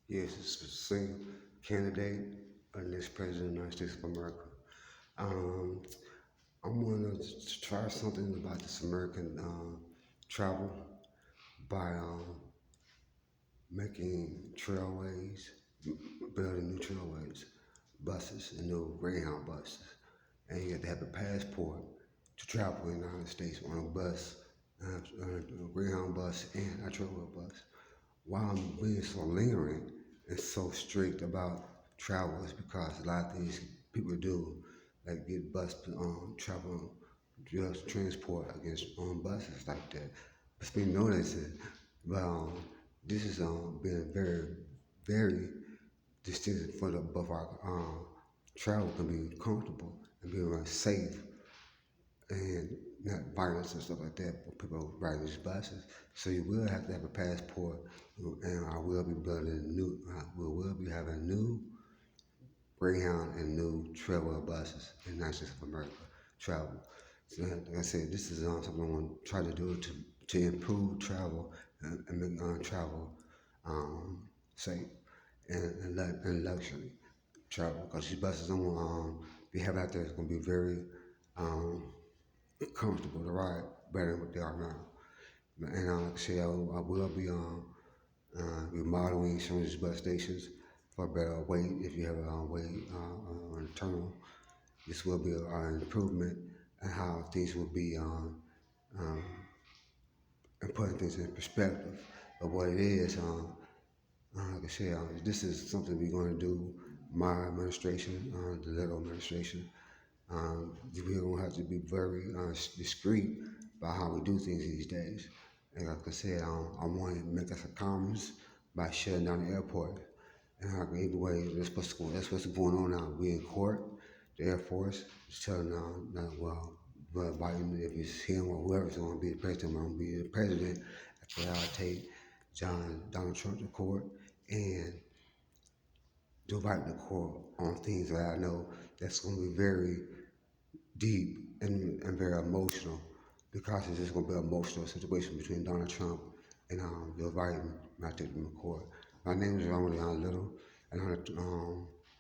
Yes, it's the same candidate for the next president of the United States of America. Um, I'm going to try something about this American travel by making trailways, building new trailways, buses, and new Greyhound buses. And you have to have a passport to travel in the United States on a bus, a Greyhound bus, and a trailway bus. Why I'm being so lingering and so strict about travel is because a lot of things people do, like get bus travel, just transport against buses like that. It's been noticed, but this is being very distinct for the above our travel can be comfortable and be safe and not violence and stuff like that for people riding these buses. So you will have to have a passport, and I will be building new. We will be having new Greyhound and new travel buses in the United States of America travel. So like I said, this is something I want to try to do to improve travel and make travel safe and luxury travel because these buses I'm gonna be having out there is gonna be very um, comfortable to ride better than what they are now. And like I say, I will be remodeling some of these bus stations for better weight. If you have a weight on the terminal, this will be an improvement in how things will be um, and putting things in perspective of what it is. Like I said, this is something we're going to do. My administration, the Little administration, we're going to have to be very discreet about how we do things these days. And like I said, I want to make us a commons by shutting down the airport. And like either way, that's what's going on now. We in court. The Air Force is telling that Biden, if it's him or whoever's going to be the president, I'm going to be the president. After I take Donald Trump to court and Joe Biden to court on things that I know that's going to be very deep and very emotional because it's just going to be an emotional situation between Donald Trump and Joe Biden when I take them to court. My name is Ronald Leon Little, and I'm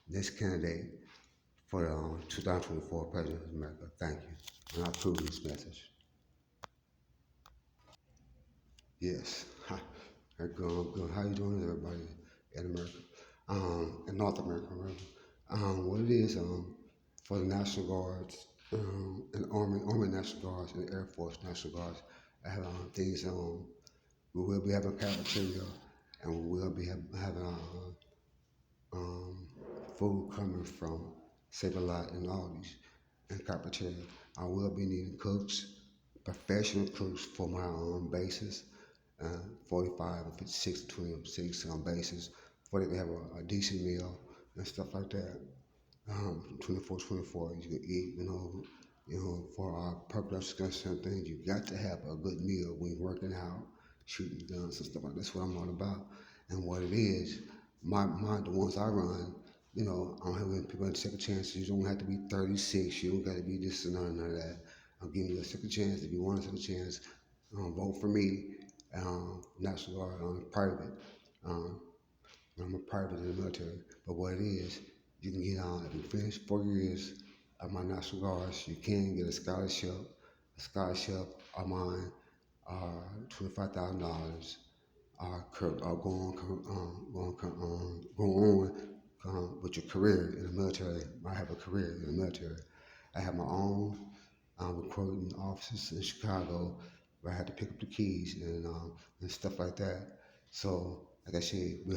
the next candidate for the 2024 President of America. Thank you. And I approve this message. Yes. Hi. Good. How you doing, everybody in America? In North America, rather. What it is, for the National Guards, and Army National Guards, and Air Force National Guards, I have things. We will be having cafeteria, and we will be having um, food coming from Save a Lot and Aldi's and cafeteria. I will be needing cooks, professional cooks for my bases, 45 or 56 to 26 bases, for they can have a decent meal and stuff like that. 24/24, you can eat, for our purpose discussion things, you got to have a good meal when you're working out, shooting guns and stuff like that. That's what I'm all about. And what it is, the ones I run, I'm having people second chances. You don't have to be 36. You don't got to be this and none of that. I'm giving you a second chance. If you want a second chance, vote for me. National Guard, private. Um, I'm a private in the military. But what it is, you can get on, if you finish 4 years of my National Guards, you can get a scholarship. A scholarship of mine are $25,000. Go on with your career in the military. I have a career in the military. I have my own recruiting offices in Chicago where I had to pick up the keys and stuff like that. So, like I said, we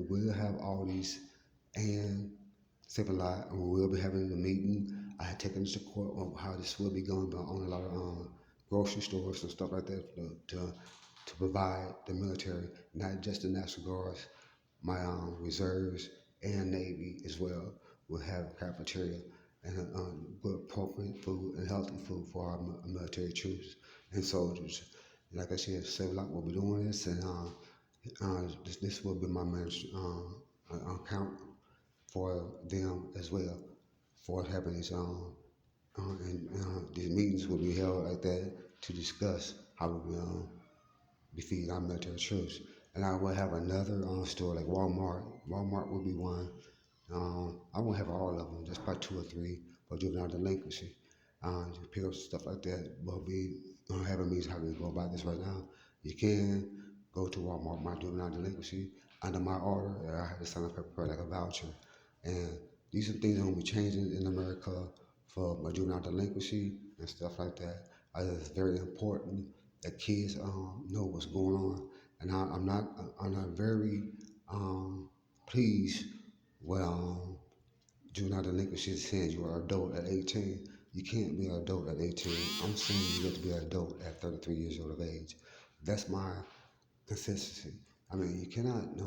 will have all these and save a lot, and we will be having a meeting. I had taken this to court on how this will be going, but on a lot of grocery stores and stuff like that to provide the military, not just the National Guards, my reserves and Navy as well will have cafeteria and good appropriate food and healthy food for our military troops and soldiers. Like I said, Save-A-Lot will be doing this, and this will be my account for them as well for having these and these meetings will be held like that to discuss how we defeat our military troops. and I will have another store like Walmart. Walmart would be one. I won't have all of them, just about two or three for juvenile delinquency. You pick up stuff like that. But we having means how we go about this right now. You can go to Walmart, my juvenile delinquency, under my order. I have to sign up for like a voucher. And these are things that will be changing in America for my juvenile delinquency and stuff like that. It's very important that kids know what's going on. And I'm not very pleased with juvenile delinquency saying you are an adult at 18. You can't be an adult at 18. I'm saying you get to be an adult at 33 years old of age. That's my consistency. I mean, you cannot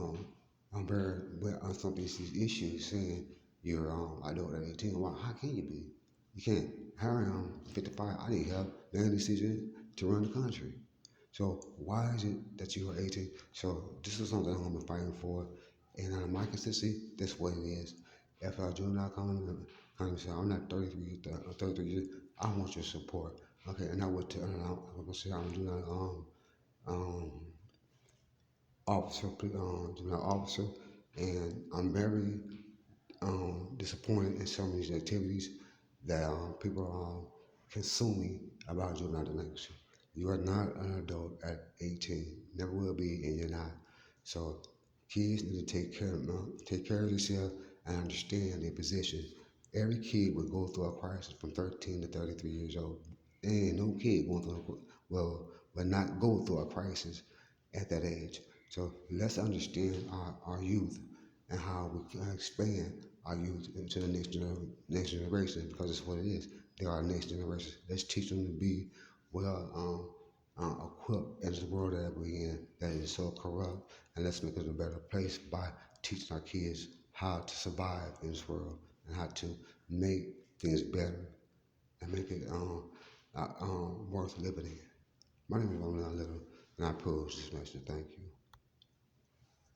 bear on some of these issues saying you're adult at 18. Well, how can you be? You can't. Here I am, 55. I need help making a decision to run the country. So why is it that you are 18? So this is something I'm fighting for, and my consistency, that's what it is. If a juvenile come and say, I'm not 33 years, I want your support. Okay, and I would tell, I'm gonna say I'm a juvenile officer, juvenile officer, and I'm very disappointed in some of these activities that people are consuming about juvenile delinquency. You are not an adult at 18, never will be, and you're not. So kids need to take care of themselves and understand their position. Every kid will go through a crisis from 13 to 33 years old. And no kid going through will not go through a crisis at that age. So let's understand our youth and how we can expand our youth into the next generation, because it's what it is. They are our next generation. Let's teach them to be well equipped in the world that we're in that is so corrupt, and let's make it a better place by teaching our kids how to survive in this world and how to make things better and make it worth living in. My name is Romeo Little, and I pose this message. Thank you.